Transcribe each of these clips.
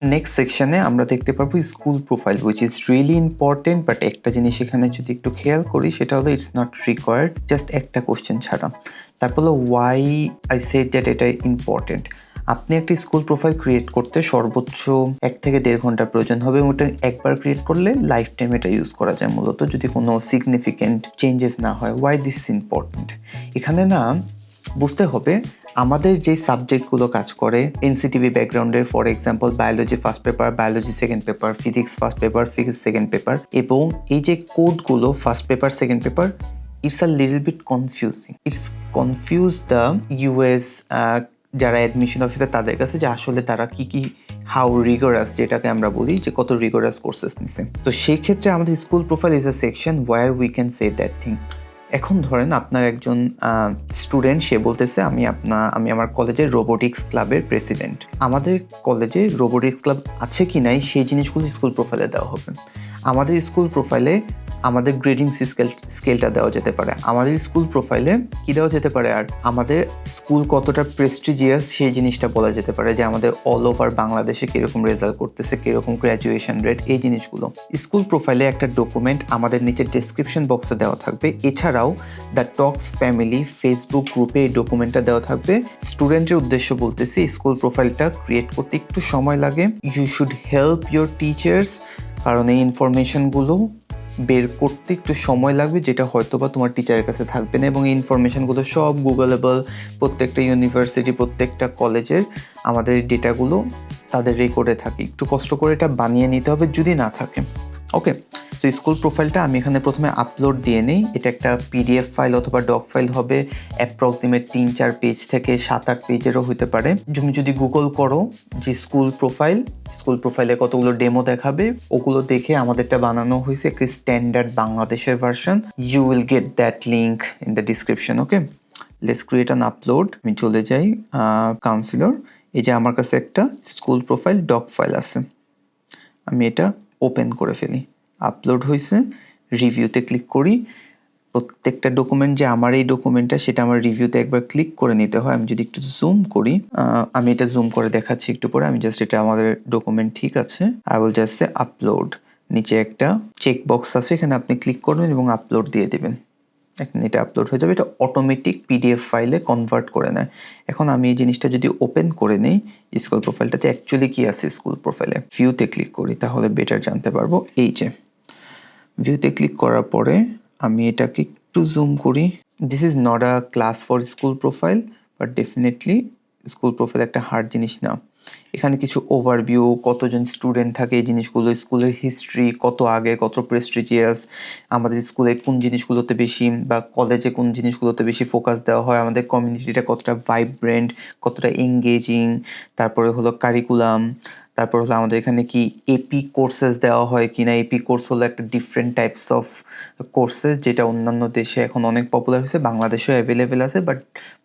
Next সেকশনে আমরা দেখতে পারবো school profile, which is really important. But একটা জিনিস এখানে যদি একটু খেয়াল করি সেটা হলো ইটস নট রিকোয়ার্ড, জাস্ট একটা কোশ্চেন ছাড়া। তারপর হলো ওয়াই আই সেড দ্যাট এটা ইম্পর্টেন্ট। আপনি একটা স্কুল প্রোফাইল ক্রিয়েট করতে সর্বোচ্চ 1 থেকে 1.5 ঘন্টার প্রয়োজন হবে এবং এটা একবার ক্রিয়েট করলে লাইফ টাইম এটা ইউজ করা যায় মূলত, যদি কোনো সিগনিফিকেন্ট চেঞ্জেস না হয়। ওয়াই দিস ইজ ইম্পর্টেন্ট, এখানে না বুঝতে হবে আমাদের যে সাবজেক্টগুলো কাজ করে এনসিটিভি ব্যাকগ্রাউন্ডের, for example biology first paper, biology second paper, physics first paper, physics second paper, এবং এই যে কোডগুলো first paper second paper, it's a little bit confusing. It's confuse the US যারা অ্যাডমিশন অফিসার তাদের কাছে, যে আসলে তারা কি হাউ রিগোরাস, যেটাকে আমরা বলি যে কত রিগোরাস কোর্সেস নিছে। তো সেই ক্ষেত্রে আমাদের school profile is a section where we can say that thing. এখন ধরেন আপনার একজন স্টুডেন্ট, সে বলতেছে আমি আমার কলেজের রোবোটিক্স ক্লাবের প্রেসিডেন্ট। আমাদের কলেজে রোবোটিক্স ক্লাব আছে কি নাই সেই জিনিসগুলো স্কুল প্রোফাইলে দেওয়া হবে। আমাদের স্কুল প্রোফাইলে আমাদের গ্রেডিং স্কেলটা দেওয়া যেতে পারে। আমাদের স্কুল প্রোফাইলে কী দেওয়া যেতে পারে, আর আমাদের স্কুল কতটা প্রেস্টিজিয়াস সেই জিনিসটা বলা যেতে পারে, যে আমাদের অল ওভার বাংলাদেশে কীরকম রেজাল্ট করতেছে, কীরকম গ্র্যাজুয়েশন রেট, এই জিনিসগুলো স্কুল প্রোফাইলে একটা ডকুমেন্ট আমাদের নিচে ডেসক্রিপশন বক্সে দেওয়া থাকবে। এছাড়াও দ্য টক্স ফ্যামিলি ফেসবুক গ্রুপে এই ডকুমেন্টটা দেওয়া থাকবে। স্টুডেন্টের উদ্দেশ্য বলতেছি, স্কুল প্রোফাইলটা ক্রিয়েট করতে একটু সময় লাগে। You should help your teachers, কারণ এই ইনফরমেশনগুলো বের করতে একটু সময় লাগবে, যেটা হয়তো বা তোমার টিচারের কাছে থাকবে না, এবং এই ইনফরমেশনগুলো সব গুগলেবল। প্রত্যেকটা ইউনিভার্সিটি, প্রত্যেকটা কলেজের আমাদের ডেটাগুলো তাদের রেকর্ডে থাকে। একটু কষ্ট করে এটা বানিয়ে নিতে হবে যদি না থাকে। ওকে, সো স্কুল প্রোফাইলটা আমি এখানে প্রথমে আপলোড দিয়ে নিই। এটা একটা পিডিএফ ফাইল অথবা ডক ফাইল হবে, অ্যাপ্রক্সিমেট 3-4 পেজ থেকে 7-8 পেজেরও হতে পারে। তুমি যদি গুগল করো যে স্কুল প্রোফাইলে কতগুলো ডেমো দেখাবে, ওগুলো দেখে আমাদেরটা বানানো হয়েছে একটা স্ট্যান্ডার্ড বাংলাদেশের version. You will get that link in the description. Okay, let's create an upload. আমি চলে যাই কাউন্সিলর। এই যে আমার কাছে একটা স্কুল প্রোফাইল ডক ফাইল আছে, আমি এটা ওপেন করে ফেলি। আপলোড হয়েছে, রিভিউতে ক্লিক করি। প্রত্যেকটা ডকুমেন্ট যে আমার এই ডকুমেন্টটা, সেটা আমার রিভিউতে একবার ক্লিক করে নিতে হয়। আমি যদি একটু জুম করি, আমি এটা জুম করে দেখাচ্ছি একটু পরে। আমি জাস্ট এটা আমাদের ডকুমেন্ট ঠিক আছে, I will just say upload. নিচে একটা চেক বক্স আছে, এখানে আপনি ক্লিক করবেন এবং আপলোড দিয়ে দেবেন। এখন এটা আপলোড হয়ে যাবে, এটা অটোমেটিক পিডিএফ ফাইলে কনভার্ট করে নেয়। এখন আমি এই জিনিসটা যদি ওপেন করে নিই, স্কুল প্রোফাইলটাতে অ্যাকচুয়ালি কি আছে স্কুল প্রোফাইলে, ভিউতে ক্লিক করি, তাহলে বেটার জানতে পারবো। এই যে ভিউতে ক্লিক করার পরে আমি এটাকে একটু জুম করি। This is not a class for school profile, but definitely school profile একটা হার্ড জিনিস না। এখানে কিছু ওভারভিউ, কতজন স্টুডেন্ট থাকে, এই জিনিসগুলো, স্কুলের হিস্ট্রি, কত আগের, কত প্রেস্টিজিয়াস, আমাদের স্কুলে কোন জিনিসগুলোতে বেশি বা কলেজে কোন জিনিসগুলোতে বেশি ফোকাস দেওয়া হয়, আমাদের কমিউনিটিটা কতটা ভাইব্রেন্ট, কতটা এঙ্গেজিং, তারপরে হলো কারিকুলাম, তারপর হলো আমাদের এখানে কি এপি কোর্সেস দেওয়া হয় কিনা। এপি কোর্স হলো একটা ডিফারেন্ট টাইপস অফ কোর্সেস, যেটা অন্যান্য দেশে এখন অনেক পপুলার হয়েছে, বাংলাদেশেও অ্যাভেলেবেল আছে, বাট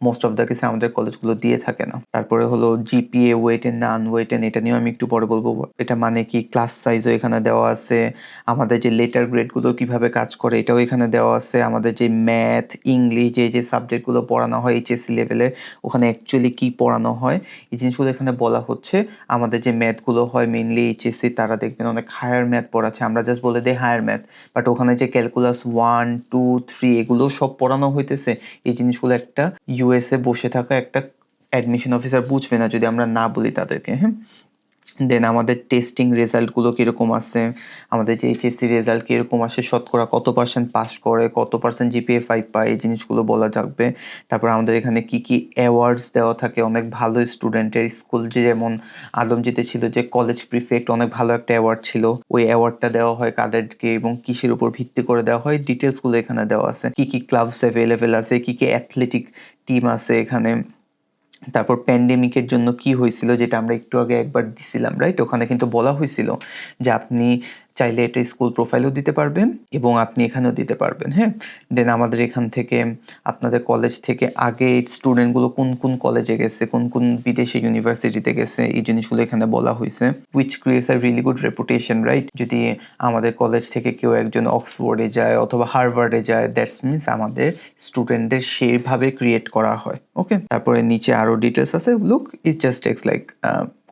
মোস্ট অফ দ্য কেসে আমাদের কলেজগুলো দিয়ে থাকে না। তারপরে হলো জিপিএ ওয়েটেন না আনওয়েটেন, এটা নিয়েও আমি একটু পরে বলবো। এটা মানে কি ক্লাস সাইজও এখানে দেওয়া আছে, আমাদের যে লেটার গ্রেডগুলো কিভাবে কাজ করে এটাও এখানে দেওয়া আছে, আমাদের যে ম্যাথ, ইংলিশ, যে সাবজেক্টগুলো পড়ানো হয় এইচএসসি লেভেলের, ওখানে অ্যাকচুয়ালি কী পড়ানো হয় এই জিনিসগুলো এখানে বলা হচ্ছে। আমাদের যে ম্যাথগুলো হয় মেইনলি এইচএসসি, তারা দেখবেন অনেক হায়ার ম্যাথ পড়াচ্ছে, আমরা জাস্ট বলে দিই হায়ার ম্যাথ, বাট ওখানে যে ক্যালকুলাস 1, 2, 3 এগুলো সব পড়ানো হইতেছে। এই জিনিসগুলো একটা ইউএসএ বসে থাকা একটা অ্যাডমিশন অফিসার বুঝবে না যদি আমরা না বলি তাদেরকে। হ্যাঁ, দেন আমাদের টেস্টিং রেজাল্টগুলো কীরকম আসে, আমাদের যে এইচএসসি রেজাল্ট কীরকম আসে, শতকরা কত পার্সেন্ট পাস করে, কত পার্সেন্ট জিপিএ 5 পায়, এই জিনিসগুলো বলা যাবে। তারপর আমাদের এখানে কি অ্যাওয়ার্ডস দেওয়া থাকে অনেক ভালো স্টুডেন্টের। স্কুল যে যেমন আলমজিতে ছিল যে কলেজ প্রিফেক্ট, অনেক ভালো একটা অ্যাওয়ার্ড ছিল, ওই অ্যাওয়ার্ডটা দেওয়া হয় কাদেরকে এবং কিসের উপর ভিত্তি করে দেওয়া হয়, ডিটেলসগুলো এখানে দেওয়া আছে। কি ক্লাবস অ্যাভেলেবেল আছে, কি অ্যাথলেটিক টিম আছে এখানে। তারপর প্যান্ডেমিকের জন্য কি হয়েছিল, যেটা আমরা একটু আগে একবার দিছিলাম, রাইট? ওখানে কিন্তু বলা হয়েছিল যে আপনি চাইলে এটা স্কুল প্রোফাইলও দিতে পারবেন এবং আপনি এখানেও দিতে পারবেন। হ্যাঁ, দেন আমাদের এখান থেকে আপনাদের কলেজ থেকে আগে স্টুডেন্টগুলো কোন কলেজে গেছে, কোন বিদেশি ইউনিভার্সিটিতে গেছে, এই জিনিসগুলো এখানে বলা হয়েছে। Which creates a really good reputation, right? যদি আমাদের কলেজ থেকে কেউ একজন অক্সফোর্ডে যায় অথবা হার্ভার্ডে যায়, দ্যাটস মিনস আমাদের স্টুডেন্টদের সেইভাবে ক্রিয়েট করা হয়। ওকে, তারপরে নিচে আরও ডিটেলস আছে। Look, it just takes like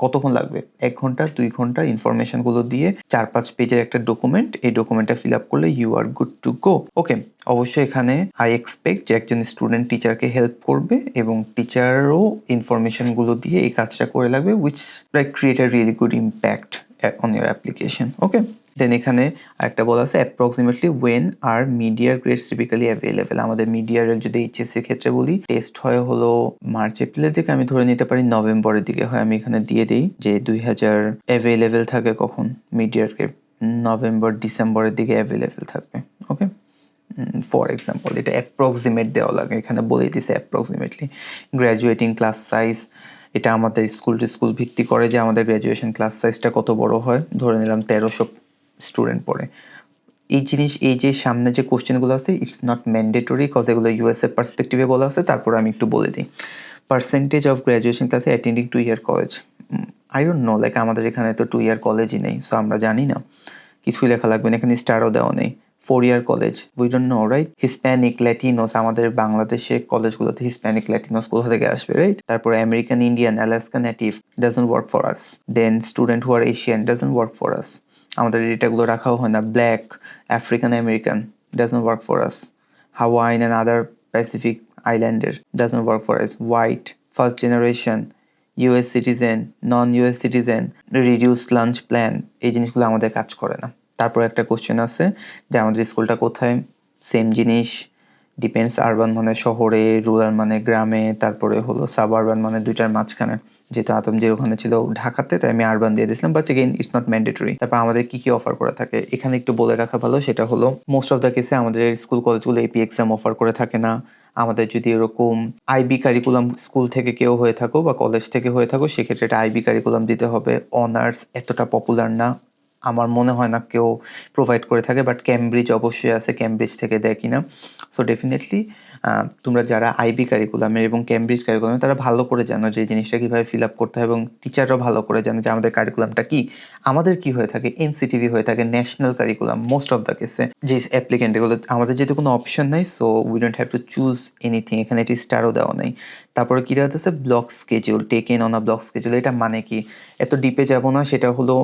কতক্ষণ লাগবে? 1 ঘন্টা, 2 ঘন্টা ইনফরমেশনগুলো দিয়ে 4-5 পেজের একটা ডকুমেন্ট, এই ডকুমেন্টটা ফিল আপ করলে you are good to go. Okay, অবশ্যই এখানে আই এক্সপেক্ট যে একজন স্টুডেন্ট টিচারকে হেল্প করবে এবং টিচারও ইনফরমেশনগুলো দিয়ে এই কাজটা করে লাগবে, which like create a really good impact on your application. Okay, then এখানে একটা বলা আছে অ্যাপ্রক্সিমেটলি ওয়েন আর মিডিয়ার গ্রেডস টিপিক্যালি অ্যাভেলেবেল। আমাদের মিডিয়ার যদি এইচএসসির ক্ষেত্রে বলি, টেস্ট হয় হলো মার্চ এপ্রিলের দিকে, আমি ধরে নিতে পারি নভেম্বরের দিকে হয়। আমি এখানে দিয়ে দিই যে 2000 অ্যাভেলেবেল থাকে কখন মিডিয়ার গ্রেড, নভেম্বর ডিসেম্বরের দিকে অ্যাভেলেবেল থাকবে। ওকে, ফর এক্সাম্পল এটা অ্যাপ্রক্সিমেট দেওয়া লাগে, এখানে বলেই দিছে অ্যাপ্রক্সিমেটলি। গ্র্যাজুয়েটিং ক্লাস সাইজ, এটা আমাদের স্কুল টু স্কুল ভিত্তি করে যে আমাদের গ্র্যাজুয়েশন ক্লাস সাইজটা কত বড় হয়। ধরে নিলাম 1300 স্টুডেন্ট পড়ে। এই জিনিস, এই যে সামনে যে কোশ্চেনগুলো আছে, ইটস নট ম্যান্ডেটরি কজ এগুলো ইউএসএ পার্সপেক্টিভে বলা আছে। তারপর আমি একটু বলে দিই, পার্সেন্টেজ অফ গ্র্যাজুয়েশন ক্লাসে attending 2 year college. I don't know, like আমাদের এখানে তো 2 ইয়ার কলেজই নেই, সো আমরা জানি না, কিছুই লেখা লাগবে না, এখানে স্টারও দেওয়া নেই। 4 year college, we don't know, right? Hispanic, Latinos, আমাদের বাংলাদেশে কলেজগুলোতে হিসপ্যানিক ল্যাটিনোস কোথা থেকে আসবে, রাইট? তারপরে American Indian, Alaska native, doesn't work for us. Then student who are Asian, doesn't work for us. আমাদের এটাগুলো রাখাও হয় না। Black, African American, doesn't work for us. Hawaiian and other Pacific আইল্যান্ডের, doesn't work for us. White, first generation, US citizen, non US citizen, reduce lunch plan, এই জিনিসগুলো আমাদের কাজ করে না। তারপর একটা কোশ্চেন আছে যে আমাদের স্কুলটা কোথায়, সেম জিনিস, ডিপেন্ডস, আরবান মানে শহরে, রুরাল মানে গ্রামে, তারপরে হলো সাবআরবান মানে দুইটার মাঝখানে। যেহেতু আতম যে ওখানে ছিল ঢাকাতে, তাই আমি আরবান দিয়ে দিয়েছিলাম, but again it's not mandatory. তারপর আমাদের কি কি অফার করা থাকে এখানে একটু বলে রাখা ভালো, সেটা হলো মোস্ট অফ দ্য কেসে আমাদের স্কুল কলেজগুলো এপি এক্সাম অফার করে থাকে না। আমাদের যদি এরকম আইবি কারিকুলাম স্কুল থেকে কেউ হয়ে থাকো বা কলেজ থেকে হয়ে থাকো, সেক্ষেত্রে এটা আইবি কারিকুলাম দিতে হবে। অনার্স এতটা পপুলার না, আমার মনে হয় না কেউ প্রোভাইড করে থাকে, বাট ক্যামব্রিজ অবশ্যই আছে, ক্যামব্রিজ থেকে দেয় কিনা। সো ডেফিনেটলি তোমরা যারা আইবি কারিকুলামের এবং ক্যামব্রিজ কারিকুলামের, তারা ভালো করে জানো যে জিনিসটা কীভাবে ফিল আপ করতে হয়, এবং টিচাররাও ভালো করে জানে যে আমাদের কারিকুলামটা কি। আমাদের কি হয়ে থাকে, এনসিটিভি হয়ে থাকে, national curriculum most of the কেসে। যে অ্যাপ্লিকেন্ট এগুলো, আমাদের যেহেতু কোনো অপশন নাই, so we don't have to choose anything. এখানে এটি স্টারও দেওয়া নেই। তারপরে কী দেওয়া আছে, block schedule, taken on a block schedule. এটা মানে কি, এত ডিপে যাব না। সেটা হলো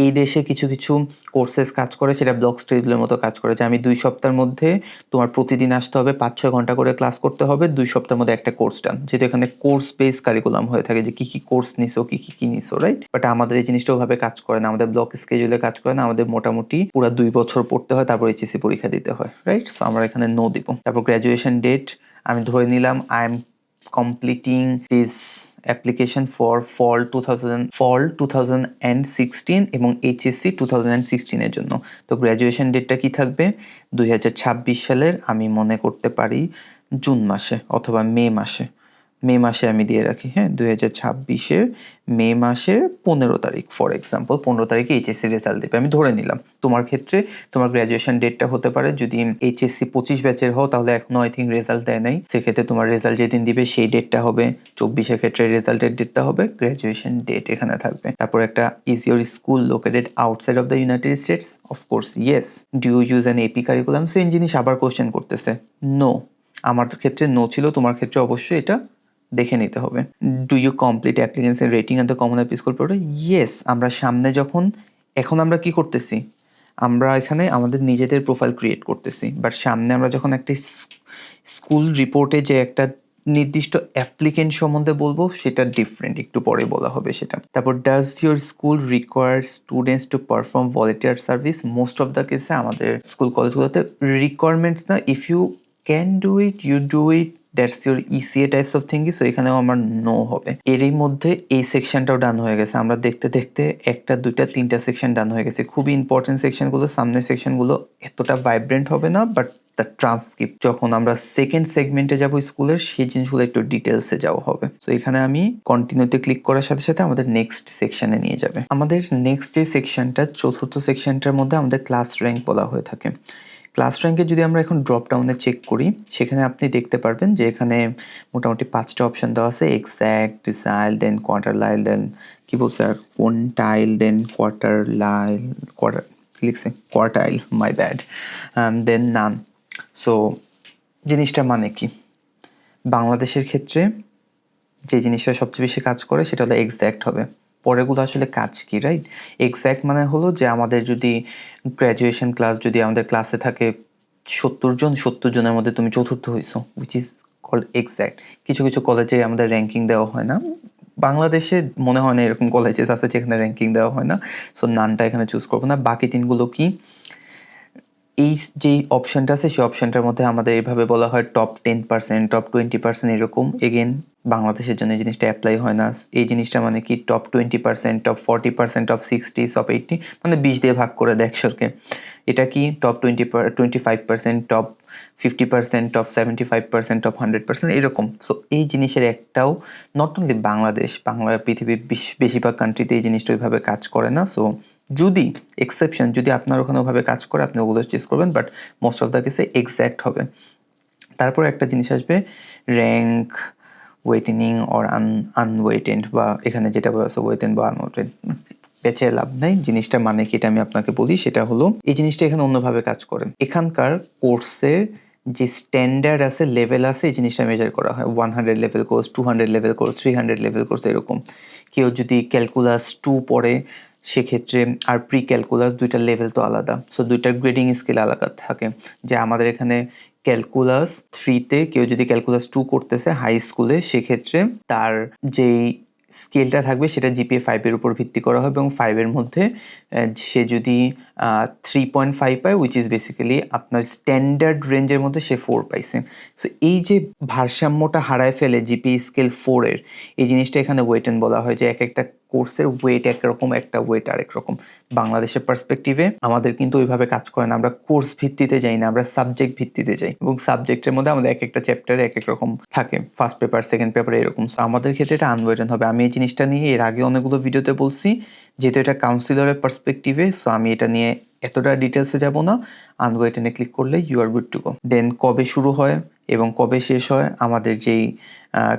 এই দেশে কিছু কিছু কোর্সেস কাজ করে, সেটা ব্লক স্কেজুলের মতো কাজ করে, যে আমি 2 সপ্তাহের মধ্যে তোমার প্রতিদিন আসতে হবে, 5-6 ঘন্টা করে ক্লাস করতে হবে, 2 সপ্তাহের মধ্যে একটা কোর্স ডান। যেহেতু এখানে কোর্স বেস কারিকুলাম হয়ে থাকে, যে কী কী কোর্স নিছো, কী নিছো, রাইট? বাট আমাদের এই জিনিসটা ওভাবে কাজ করে না, আমাদের ব্লক স্কেজুলে কাজ করে না। আমাদের মোটামুটি পুরো 2 বছর পড়তে হয়, তারপর এইচএসসি পরীক্ষা দিতে হয়, রাইট? সো আমরা এখানে নো দিব। তারপর গ্র্যাজুয়েশন ডেট, আমি ধরে নিলাম I am completing this application for fall 2016 এবং এইচএসসি 2016 এর জন্য। তো গ্র্যাজুয়েশন ডেটটা কি থাকবে, 2026 সালের, আমি মনে করতে পারি জুন মাসে অথবা মে মাসে। মে মাসে আমি দিয়ে রাখি, হ্যাঁ, 2026-এর মে মাসের 15 তারিখ, ফর এক্সাম্পল 15 তারিখে এইচএসসি রেজাল্ট দেবে, আমি ধরে নিলাম। তোমার ক্ষেত্রে তোমার গ্র্যাজুয়েশন ডেটটা হতে পারে, যদি এইচএসসি 25 ব্যাচের হও তাহলে এখনো আই থিঙ্ক রেজাল্ট দেয় নাই, সেক্ষেত্রে তোমার রেজাল্ট যেদিন দিবে সেই ডেটটা হবে। 24-এর ক্ষেত্রে রেজাল্টের ডেটটা হবে, গ্র্যাজুয়েশন ডেট এখানে থাকবে। তারপর একটা, is your school located outside of the United States? Of course yes. Do you use an AP curriculum? Same জিনিস আবার কোশ্চেন করতেছে, নো। আমার ক্ষেত্রে নো ছিল, তোমার ক্ষেত্রে অবশ্যই এটা দেখে নিতে হবে। Do you complete application rating and the common app school portal? Yes. আমরা সামনে যখন, এখন আমরা কি করতেছি, আমরা এখানে আমাদের নিজেদের প্রোফাইল ক্রিয়েট করতেছি, বাট সামনে আমরা যখন একটা স্কুল রিপোর্টে যে একটা নির্দিষ্ট অ্যাপ্লিকেন্ট সম্বন্ধে বলবো, সেটা ডিফারেন্ট, একটু পরে বলা হবে সেটা। তারপর does your school require students to perform volunteer service? Most of the কেসে আমাদের স্কুল কলেজগুলোতে রিকোয়ারমেন্টস না, if you can do it you do it, that's your ECA types of things. So এখানেও আমার নো হবে। এরই মধ্যে এই সেকশনটাও ডান হয়ে গেছে, আমরা দেখতে দেখতে 1টা 2টা 3টা সেকশন ডান হয়ে গেছে। খুবই ইম্পর্টেন্ট সেকশনগুলো, সামনের সেকশনগুলো এতটা ভাইব্রেন্ট হবে না, বাট দ্য ট্রান্সক্রিপ্ট যখন আমরা সেকেন্ড সেগমেন্টে যাব স্কুলের, সেই জিনিসগুলো একটু ডিটেলসে যাওয়া হবে। সো এখানে আমি কন্টিনিউতে ক্লিক করার সাথে সাথে আমাদের নেক্সট সেকশনে নিয়ে যাবে। আমাদের নেক্সট যে সেকশনটা, চতুর্থ সেকশনটার মধ্যে আমাদের ক্লাস র্যাঙ্ক বলা হয়ে থাকে। ক্লাস র্যাঙ্কে যদি আমরা এখন ড্রপ ডাউনে চেক করি, সেখানে আপনি দেখতে পারবেন যে এখানে মোটামুটি 5টা অপশন দেওয়া আছে, এক্স্যাক্ট, ডিসাইল, দেন কোয়ার্টারলাইল, দেন কি বলছে আর কোয়ান্টাইল, দেন লিখছে quartile, my bad, then none. So জিনিসটা মানে কি, বাংলাদেশের ক্ষেত্রে যে জিনিসটা সবচেয়ে বেশি কাজ করে সেটা হলো এক্স্যাক্ট হবে। পরেরগুলো আসলে কাজ কি, রাইট? এক্স্যাক্ট মানে হলো যে আমাদের যদি গ্র্যাজুয়েশন ক্লাস যদি আমাদের ক্লাসে থাকে ৭০ জন, ৭০ জনের মধ্যে তুমি চতুর্থ হইছো, হুইচ ইজ কল্ড এক্স্যাক্ট। কিছু, কিছু কলেজে আমাদের র্যাঙ্কিং দেওয়া হয় না। বাংলাদেশে মনে হয় না এরকম কলেজেস আছে যেখানে র্যাঙ্কিং দেওয়া হয় না। সো নানটা এখানে চুজ করব না। বাকি ৩ গুলো কি? এই যেই অপশনটা আছে সেই অপশনটার মধ্যে আমাদের এভাবে বলা হয় টপ 10%, টপ 20% এরকম। এগেইন বাংলাদেশের জন্য এই জিনিসটা অ্যাপ্লাই হয় না। এই জিনিসটা মানে কি টপ 20%, টপ 40%, টপ 60, টপ 80 মানে 20 দিয়ে ভাগ করে দেয় 100-কে। এটা কি টপ 25%, টপ 50%, টপ 75%, টপ 100% এরকম। সো এই জিনিসের একটাও নট অনলি বাংলা পৃথিবীর বেশিরভাগ কান্ট্রিতে এই জিনিসটা ওইভাবে কাজ করে না। সো যদি এক্সেপশন যদি আপনার ওখানে ওভাবে কাজ করে আপনি ওগুলো চুজ করবেন, বাট মোস্ট অফ দ্য কেসে এক্স্যাক্ট হবে। তারপর একটা জিনিস আসবে র্যাঙ্ক ওয়েটেনিং অর আনওয়েটেড, বা এখানে যেটা বলা আছে ওয়েটেন বা আনওয়েটেড, বেঁচে লাভ নাই। জিনিসটা মানে কি এটা আমি আপনাকে বলি, সেটা হলো এই জিনিসটা এখানে অন্যভাবে কাজ করে। এখানকার কোর্সের যে স্ট্যান্ডার্ড আছে, লেভেল আছে, এই জিনিসটা মেজার করা হয়। 100 level course, 200 level course, 300 level course এরকম। কেউ যদি ক্যালকুলাস 2 পড়ে সেক্ষেত্রে আর প্রি ক্যালকুলাস, দুইটা লেভেল তো আলাদা। সো দুইটার গ্রেডিং স্কেল আলাদা থাকে। যে আমাদের এখানে ক্যালকুলাস 3-তে কেউ যদি ক্যালকুলাস 2 করতেছে হাই স্কুলে, সেক্ষেত্রে তার যেই স্কেলটা থাকবে সেটা জিপিএ 5 এর উপর ভিত্তি করা হবে, এবং 5 এর মধ্যে সে যদি 3.5 পায়, উইচ ইজ বেসিক্যালি আপনার স্ট্যান্ডার্ড রেঞ্জের মধ্যে সে 4 পাইছে। সো এই যে ভারসাম্যটা হারায় ফেলে জিপিএ স্কেল 4 এর, এই জিনিসটা এখানে ওয়েটেন বলা হয়। যে এক একটা কোর্সের ওয়েট একরকম, একটা ওয়েট আরেক রকম। বাংলাদেশের পার্সপেক্টিভে আমাদের কিন্তু ওইভাবে কাজ করে না। আমরা কোর্স ভিত্তিতে যাই না, আমরা সাবজেক্ট ভিত্তিতে যাই, এবং সাবজেক্টের মধ্যে আমাদের এক একটা চ্যাপ্টারে এক এক রকম থাকে, ফার্স্ট পেপার, সেকেন্ড পেপার এরকম। সো আমাদের ক্ষেত্রে এটা আনওয়েটেন হবে। আমি এই জিনিসটা নিয়ে এর আগে অনেকগুলো ভিডিওতে বলছি, যেহেতু এটা কাউন্সিলরের পার্সপেক্টিভে, সো আমি এটা নিয়ে এতটা ডিটেলসে যাব না। আনওয়েটেনে ক্লিক করলে you are good to go. Then কবে শুরু হয় এবং কবে শেষ হয় আমাদের যেই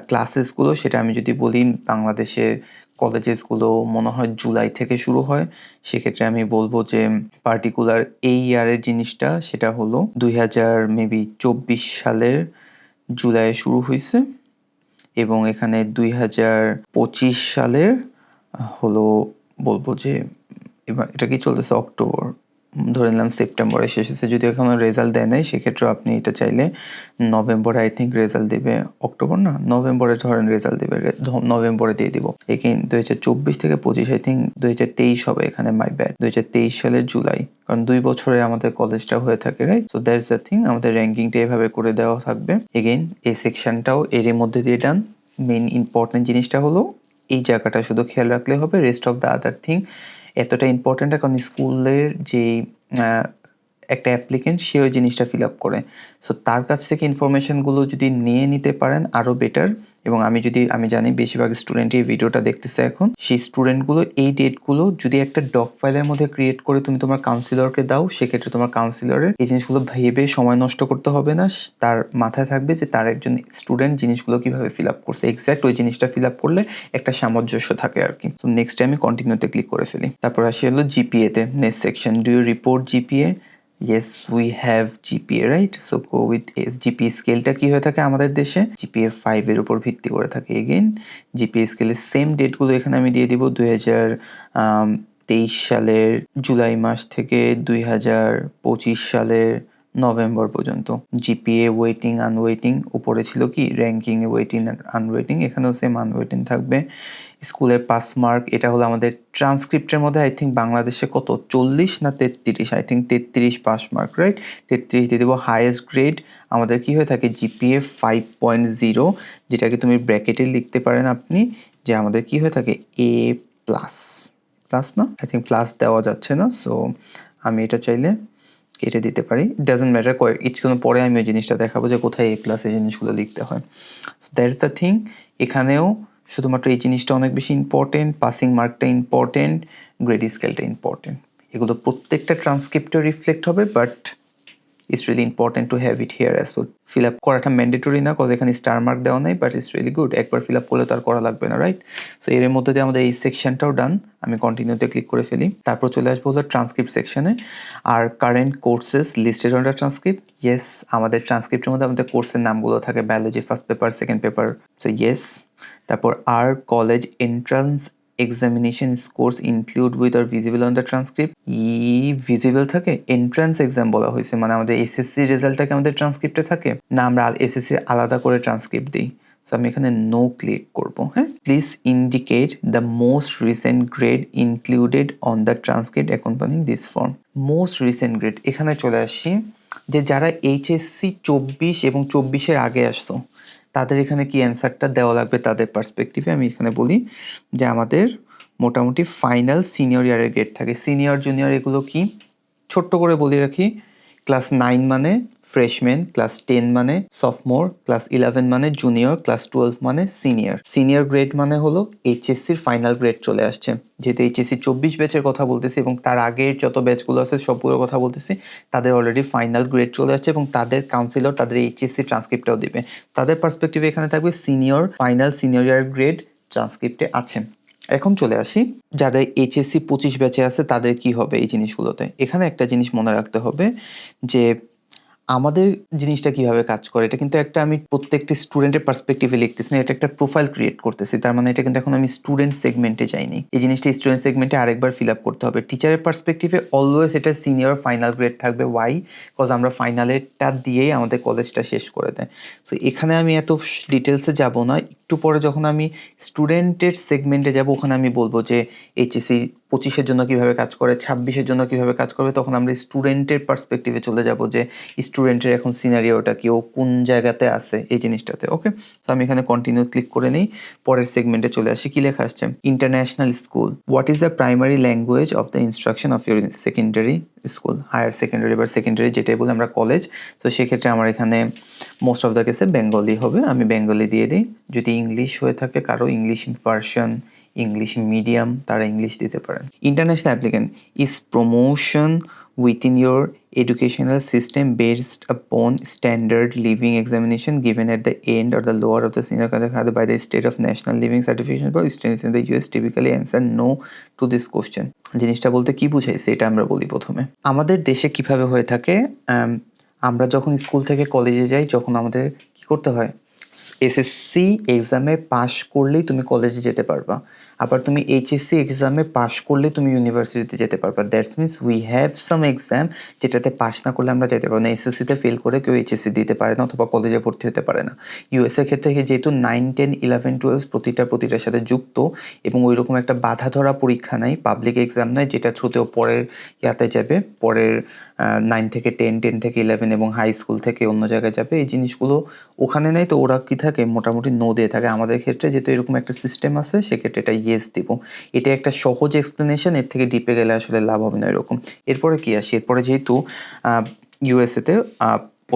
ক্লাসেসগুলো, সেটা আমি যদি বলি, বাংলাদেশের কলেজেসগুলো মনে হয় জুলাই থেকে শুরু হয়। সেক্ষেত্রে আমি বলবো যে পার্টিকুলার এই ইয়ারের জিনিসটা সেটা হলো 2024 সালের জুলাইয়ে শুরু হয়েছে, এবং এখানে 2025 সালের হলো বলবো যে এবার এটা কি চলতেছে অক্টোবর, ধরে নিলাম সেপ্টেম্বরে শেষ হয়েছে। যদি এখনো রেজাল্ট দেয় নাই সেক্ষেত্রে আপনি এটা চাইলে নভেম্বরে, আই থিঙ্ক রেজাল্ট দেবে, অক্টোবর না নভেম্বরে ধরেন রেজাল্ট দেবে, নভেম্বরে দিয়ে দিব। এগেইন 2024 থেকে 25 আই থিঙ্ক 2023 হবে এখানে, মাই ব্যাড, 2023 সালের জুলাই, কারণ 2 বছরে আমাদের কলেজটা হয়ে থাকে, right? So that's the thing, আমাদের র্যাঙ্কিংটা এভাবে করে দেওয়া থাকবে। এগেইন এই সেকশনটাও এরই মধ্যে দিয়ে ডান। মেইন ইম্পর্টেন্ট জিনিসটা হলো এই জায়গাটা শুধু খেয়াল রাখলে হবে, rest of the other thing এতটা ইম্পর্টেন্ট, কারণ স্কুলের যেই একটা অ্যাপ্লিকেন্ট সে ওই জিনিসটা ফিল আপ করে। সো তার কাছ থেকে ইনফরমেশানগুলো যদি নিয়ে নিতে পারেন আরও বেটার। এবং আমি জানি বেশিরভাগ স্টুডেন্ট এই ভিডিওটা দেখতেছে এখন, সেই স্টুডেন্টগুলো এই ডেটগুলো যদি একটা ডক ফাইলের মধ্যে ক্রিয়েট করে তুমি তোমার কাউন্সিলরকে দাও, সেক্ষেত্রে তোমার কাউন্সিলরের এই জিনিসগুলো ভেবে সময় নষ্ট করতে হবে না। তার মাথায় থাকবে যে তার একজন স্টুডেন্ট জিনিসগুলো কীভাবে ফিল আপ করছে, এক্স্যাক্ট ওই জিনিসটা ফিল আপ করলে একটা সামঞ্জস্য থাকে আর কি। সো নেক্সটে আমি কন্টিনিউতে ক্লিক করে ফেলি। তারপর আসি হলো জিপিএতে, next section, do you report GPA? Yes, we have GPA, right? So go with S. GPA স্কেলটা কি হয়ে থাকে আমাদের দেশে? GPA 5 এর উপর ভিত্তি করে থাকে। এগেইন GPA স্কেলের সেম ডেটগুলো এখানে আমি দিয়ে দিব, 2023 সালের জুলাই মাস থেকে 2025 সালের নভেম্বর পর্যন্ত। জিপিএ ওয়েটিং আনওয়েটিং, উপরে ছিল কি র্যাঙ্কিং এ ওয়েটিং আনওয়েটিং, এখানেও সেম আনওয়েটিং থাকবে। স্কুলের পাস মার্ক, এটা হলো আমাদের ট্রান্সক্রিপ্টের মধ্যে আই থিঙ্ক বাংলাদেশে কত 40 না 33, I think 33 pass mark, right? 33 দিয়ে দেবো। হাইয়েস্ট গ্রেড আমাদের কি হয়ে থাকে জিপিএ 5.0, যেটাকে তুমি ব্র্যাকেটে লিখতে পারেন আপনি, যে আমাদের কি হয়ে থাকে এ প্লাস, প্লাস না, আই থিঙ্ক প্লাস দেওয়া যাচ্ছে না। সো আমি এটা চাইলে কেটে দিতে পারি, ডাজন্ট ম্যাটার। কিছুক্ষণ পরে আমি ওই জিনিসটা দেখাবো যে কোথায় এ প্লাস এই জিনিসগুলো লিখতে হয়। So that's the thing. এখানেও শুধুমাত্র এই জিনিসটা অনেক বেশি ইম্পর্টেন্ট, পাসিং মার্কটা ইম্পর্টেন্ট, গ্রেড স্কেলটা ইম্পর্টেন্ট। এগুলো প্রত্যেকটা ট্রান্সক্রিপ্টে রিফ্লেক্ট হবে, but it's really important to have it here as well. Fill up করাটা ম্যান্ডেটরি না, কজ এখানে স্টার মার্ক দেওয়া নেই, বাট ইটস রিয়েলি গুড। একবার ফিল আপ করলে তো আর করা লাগবে না, রাইট? সো এর মধ্যে দিয়ে আমাদের এই সেকশনটাও ডান। আমি কন্টিনিউতে ক্লিক করে ফেলি। তারপর চলে আসবো হলো ট্রান্সক্রিপ্ট সেকশনে। Are current courses listed on the transcript. Yes, আমাদের ট্রান্সক্রিপ্টের মধ্যে আমাদের কোর্সের নামগুলো থাকে, biology first paper, second paper. So yes, তারপর are college entrance examination scores include with are visible on the transcript. Visible থাকে, এন্ট্রান্স এক্সাম বলা হয়েছে মানে আমাদের এসএসসি রেজাল্টটাকে আমাদের ট্রান্সক্রিপ্টে থাকে না, আমরা এসএসসি আলাদা করে ট্রান্সক্রিপ্ট দিই। সো আমি এখানে নো ক্লিক করব। হ্যাঁ, please indicate the most recent grade included on the transcript accompanying this form. Most recent grade, এখানে চলে আসি যে যারা এইচএসসি 24 এবং 24-এর আগে আসছো তাদের এখানে কি অ্যান্সারটা দেওয়া লাগবে তাদের পার্সপেক্টিভে। আমি এখানে বলি যে আমাদের মোটামুটি ফাইনাল সিনিয়র ইয়ারের গ্রেড থাকে। সিনিয়র জুনিয়র এগুলো কি ছোট্ট করে বলে রাখি, ক্লাস 9 মানে ফ্রেশম্যান, ক্লাস 10 মানে সফটমোর, ক্লাস 11 মানে জুনিয়র, ক্লাস 12 মানে সিনিয়র। সিনিয়র গ্রেড মানে হলো এইচএসসির ফাইনাল গ্রেড চলে আসছে। যেহেতু এইচএসসি 24 ব্যাচের কথা বলতেছি এবং তার আগে যত ব্যাচগুলো আছে সবগুলোর কথা বলতেছি, তাদের অলরেডি ফাইনাল গ্রেড চলে আসছে এবং তাদের কাউন্সিলর তাদের এইচএসসি ট্রান্সক্রিপ্টটাও দিবে। তাদের পার্সপেক্টিভে এখানে থাকবে সিনিয়র ফাইনাল সিনিয়র ইয়ার গ্রেড ট্রান্সক্রিপ্টে আছে। এখন চলে আসি যারা এইচএসসি 25 ব্যাচে আছে তাদের কি হবে এই জিনিসগুলোতে। এখানে একটা জিনিস মনে রাখতে হবে যে আমাদের জিনিসটা কিভাবে কাজ করে, এটা কিন্তু একটা আমি প্রত্যেকটি স্টুডেন্টের পার্সপেক্টিভে লিখতেছি না, এটা একটা প্রোফাইল ক্রিয়েট করতেছি। তার মানে এটা কিন্তু এখন আমি স্টুডেন্ট সেগমেন্টে যাইনি, এই জিনিসটা স্টুডেন্ট সেগমেন্টে আরেকবার ফিল আপ করতে হবে। টিচারের পার্সপেক্টিভে অলওয়েজ এটা সিনিয়র ফাইনাল গ্রেড থাকবে। ওয়াই? বিকজ আমরা ফাইনালেরটা দিয়েই আমাদের কলেজটা শেষ করে দেয়। সো এখানে আমি এত ডিটেলসে যাব না, একটু পরে যখন আমি স্টুডেন্টের সেগমেন্টে যাব ওখানে আমি বলবো যে এইচএসসি 25-এর জন্য কীভাবে কাজ করে, 26-এর জন্য কীভাবে কাজ করবে, তখন আমরা স্টুডেন্টের পার্সপেক্টিভে চলে যাব যে স্টুডেন্টের এখন সিনারিওটা কি, ও কোন জায়গাতে আছে এই জিনিসটাতে। ওকে, সো আমি এখানে কন্টিনিউ ক্লিক করে নিই, পরের সেগমেন্টে চলে আসি। কি লেখা আসছে? International school, what is the primary language of the instruction of your secondary school, higher secondary বা সেকেন্ডারি যেটাই বলে আমরা কলেজ। তো সেক্ষেত্রে আমার এখানে মোস্ট অফ দ্য কেসে বেঙ্গলি হবে, আমি বেঙ্গলি দিয়ে দিই। যদি ইংলিশ হয়ে থাকে কারো, ইংলিশ ভার্সন, ইংলিশ মিডিয়াম, তারা ইংলিশ দিতে পারেন। International applicant is promotion within your educational system based upon standard living examination given at the end or the lower of the senior conduct by the state of national living certification or states in the US typically answer no to this question। জিনিসটা বলতে কি বুঝাইছে এটা আমরা বলি প্রথমে। আমাদের দেশে কিভাবে হয়ে থাকে, আমরা যখন স্কুল থেকে কলেজে যাই, যখন আমাদের কি করতে হয়, এসএসসি এক্সামে পাশ করলেই তুমি কলেজে যেতে পারবা, আবার তুমি এইচএসসি এক্সামে পাশ করলে তুমি ইউনিভার্সিটিতে যেতে পারবা। That's means we have some exam যেটাতে পাশ না করলে আমরা যেতে পারবো না। এসএসসিতে ফেল করে কেউ এইচএসসি দিতে পারে না অথবা কলেজে ভর্তি হতে পারে না। ইউএসএর ক্ষেত্রে যেহেতু 9, 10, 11, 12 প্রতিটার সাথে যুক্ত এবং ওই রকম একটা বাধা ধরা পরীক্ষা নাই, পাবলিক এক্সাম নাই যেটা থ্রুতেও পরের ইয়াতে যাবে, পরের 9 থেকে 10, 10 থেকে 11 এবং হাই স্কুল থেকে অন্য জায়গায় যাবে, এই জিনিসগুলো ওখানে নেই। তো ওরা কি থাকে, মোটামুটি নো দিয়ে থাকে। আমাদের ক্ষেত্রে যেহেতু এরকম একটা সিস্টেম আছে সেক্ষেত্রে এটা ইয়েস দিব। এটা একটা সহজ এক্সপ্লেনেশন, এর থেকে ডিপে গেলে আসলে লাভ হবে না এরকম। এরপরে কি আসি, এরপরে যেহেতু ইউএসএতে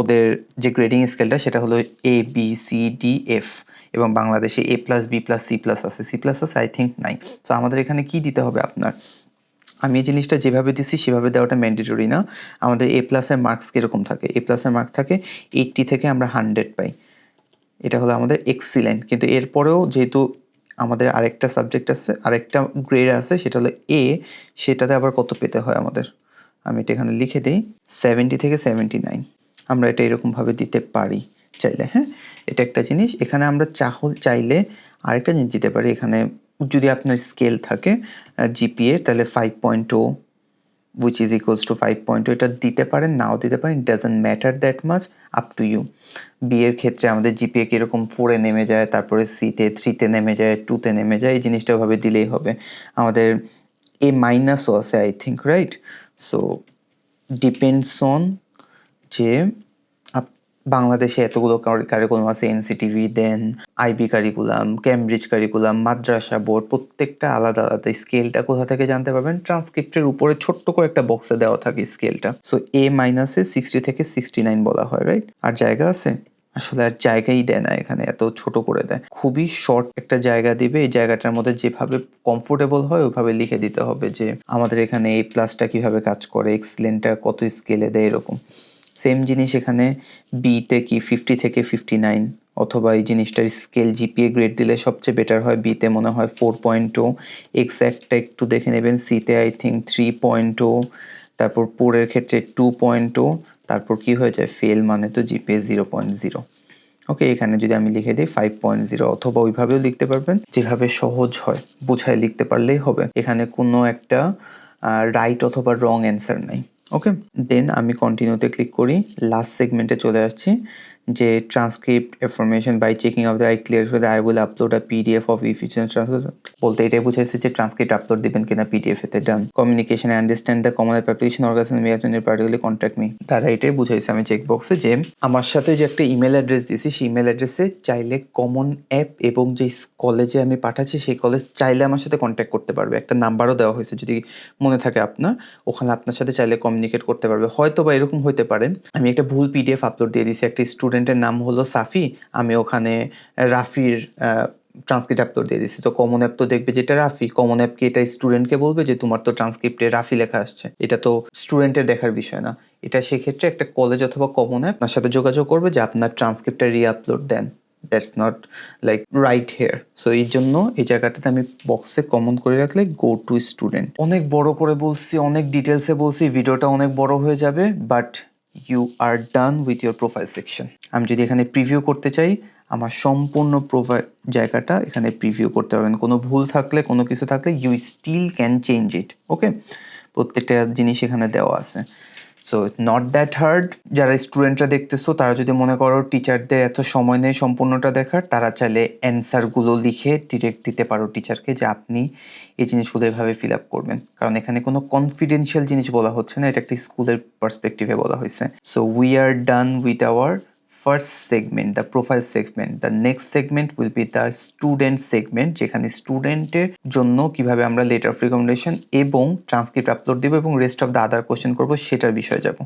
ওদের যে গ্রেডিং স্কেলটা সেটা হলো A B C D F, এবং বাংলাদেশে A plus B plus C plus আছে, সি প্লাস আছে আই থিঙ্ক নাই। সো আমাদের এখানে কি দিতে হবে আপনার, আমি এই জিনিসটা যেভাবে দিছি সেভাবে দেওয়াটা ম্যান্ডেটরি না। আমাদের এ প্লাসের মার্কস কীরকম থাকে, এ প্লাসের মার্কস থাকে 80 থেকে আমরা 100 পাই, এটা হলো আমাদের এক্সিলেন্ট। কিন্তু এরপরেও যেহেতু আমাদের আরেকটা সাবজেক্ট আছে, আরেকটা গ্রেড আছে সেটা হলো এ, সেটাতে আবার কত পেতে হয় আমাদের, আমি এটা এখানে লিখে দিই 70 থেকে 79, আমরা এটা এরকমভাবে দিতে পারি চাইলে। হ্যাঁ, এটা একটা জিনিস। এখানে আমরা চাইলে আরেকটা জিনিস দিতে পারি, এখানে যদি আপনার স্কেল থাকে জিপিএ তাহলে 5.0 which is equals to 5.2 এটা দিতে পারেন, নাও দিতে পারেন, it doesn't matter that much, up to you। B এর ক্ষেত্রে আমাদের জিপিএ কীরকম 4-এ নেমে যায়, তারপরে সিতে 3-তে নেমে যায়, 2-তে নেমে যায়, এই জিনিসটা ওভাবে দিলেই হবে। আমাদের এ মাইনাসও আছে I think, right? So depends on যে বাংলাদেশে এতগুলো কারিকুলাম আছে, এনসিটিভি, দেন আইবি কারিকুলাম, ক্যামব্রিজ কারিকুলাম, মাদ্রাসা বোর্ড, প্রত্যেকটা আলাদা আলাদা। স্কেলটা কোথা থেকে জানতে পারবেন, ট্রান্সক্রিপ্টের উপরে ছোট্ট করে একটা বক্সে দেওয়া থাকে স্কেলটা। সো এ মাইনাসে 60 থেকে 69 বলা হয়, রাইট? আর জায়গা আছে, আসলে আর জায়গাই দেয় না এখানে, এত ছোট করে দেয়। খুবই শর্ট একটা জায়গা দিবে, এই জায়গাটার মধ্যে যেভাবে কমফোর্টেবল হয় ওইভাবে লিখে দিতে হবে যে আমাদের এখানে এই প্লাসটা কীভাবে কাজ করে, এক্সিলেন্টটা কত স্কেলে দেয়, এরকম। সেম জিনিস এখানে বিতে কি 50 থেকে 59, অথবা এই জিনিসটার স্কেল জিপিএ গ্রেড দিলে সবচেয়ে বেটার হয়। বিতে মনে হয় 4.0, এক্স্যাক্টটা একটু দেখে নেবেন। সিতে আই থিঙ্ক 3.0, তারপর পোরের ক্ষেত্রে 2.0, তারপর কি হয়ে যায়, ফেল মানে তো জিপিএ 0.0। ওকে, এখানে যদি আমি লিখে দিই 5.0 অথবা ওইভাবেও লিখতে পারবেন, যেভাবে সহজ হয় বুঝায় লিখতে পারলেই হবে। এখানে কোনো একটা রাইট অথবা রং অ্যান্সার নাই। ওকে, দেন আমি কন্টিনিউতে ক্লিক করি, লাস্ট সেগমেন্টে চলে আসছি, যে transcript information by checking of the I clear for the I will upload a PDF of efficient transcript, বলতে এটাই বুঝাইছে যে ট্রান্সক্রিপ্ট আপলোড দিবেন কিনা পিডিএফ এতে। Done. Communication understand the common application organization may have particularly contact me, তারা এটাই বুঝাইছে আমি চেক বক্সে, যে আমার সাথে যে একটা ইমেল অ্যাড্রেস দিয়েছি সেই ইমেল অ্যাড্রেসে চাইলে কমন অ্যাপ এবং যে কলেজে আমি পাঠাচ্ছি সেই কলেজ চাইলে আমার সাথে কন্ট্যাক্ট করতে পারবে। একটা নাম্বারও দেওয়া হয়েছে, যদি মনে থাকে আপনার, ওখানে আপনার সাথে চাইলে কমিউনিকেট করতে পারবে। হয়তো বা এরকম হতে পারে আমি একটা ভুল পিডিএফ আপলোড দিয়ে দিয়েছি, একটা স্টুডেন্টের নাম হলো সাফি, আমি ওখানে রাফির ট্রান্সক্রিপ্ট আপলোড দিয়ে দিচ্ছি। তো কমন অ্যাপ তো দেখবে যেটা রাফি, কমন অ্যাপ কি এটা স্টুডেন্টকে বলবে যে তোমার তো ট্রান্সক্রিপ্টে রাফি লেখা আসছে? এটা তো স্টুডেন্টের দেখার বিষয় না। এটা সেক্ষেত্রে একটা কলেজ অথবা কমন অ্যাপ আপনার সাথে যোগাযোগ করবে যে আপনার ট্রান্সক্রিপ্টটা রি-আপলোড দেন। That's not like right here. So এই জন্য এই জায়গাটাতে আমি বক্সে কমন করে রাখলে গো টু স্টুডেন্ট। অনেক বড় করে বলছি, অনেক ডিটেলসে বলছি, ভিডিওটা অনেক বড় হয়ে যাবে, but you are done with your profile section. আমি যদি এখানে প্রিভিউ করতে চাই, আমার সম্পূর্ণ প্রোফাইল জায়গাটা এখানে প্রিভিউ করতে পারবেন। কোনো ভুল থাকলে, কোনো কিছু থাকলে you still can change it. Okay, প্রত্যেকটা জিনিস এখানে দেওয়া আছে। So not that hard. যারা স্টুডেন্টরা দেখতেছো তারা যদি মনে করো টিচারদের এত সময় নেই সম্পূর্ণটা দেখার, তারা চাইলে অ্যান্সারগুলো লিখে ডিরেক্ট দিতে পারো টিচারকে যে আপনি এই জিনিসগুলো এভাবে ফিল আপ করবেন, কারণ এখানে কোনো কনফিডেন্সিয়াল জিনিস বলা হচ্ছে না, এটা একটা স্কুলের পার্সপেক্টিভে বলা হয়েছে। So we are done with our first segment, the profile segment. The next segment will be the student segment, যেখানে স্টুডেন্টের জন্য কিভাবে আমরা লেটার অফ রিকমেন্ডেশন এবং ট্রান্সক্রিপ্ট আপলোড দেবো এবং rest of the other question করবো, সেটার বিষয়ে যাব।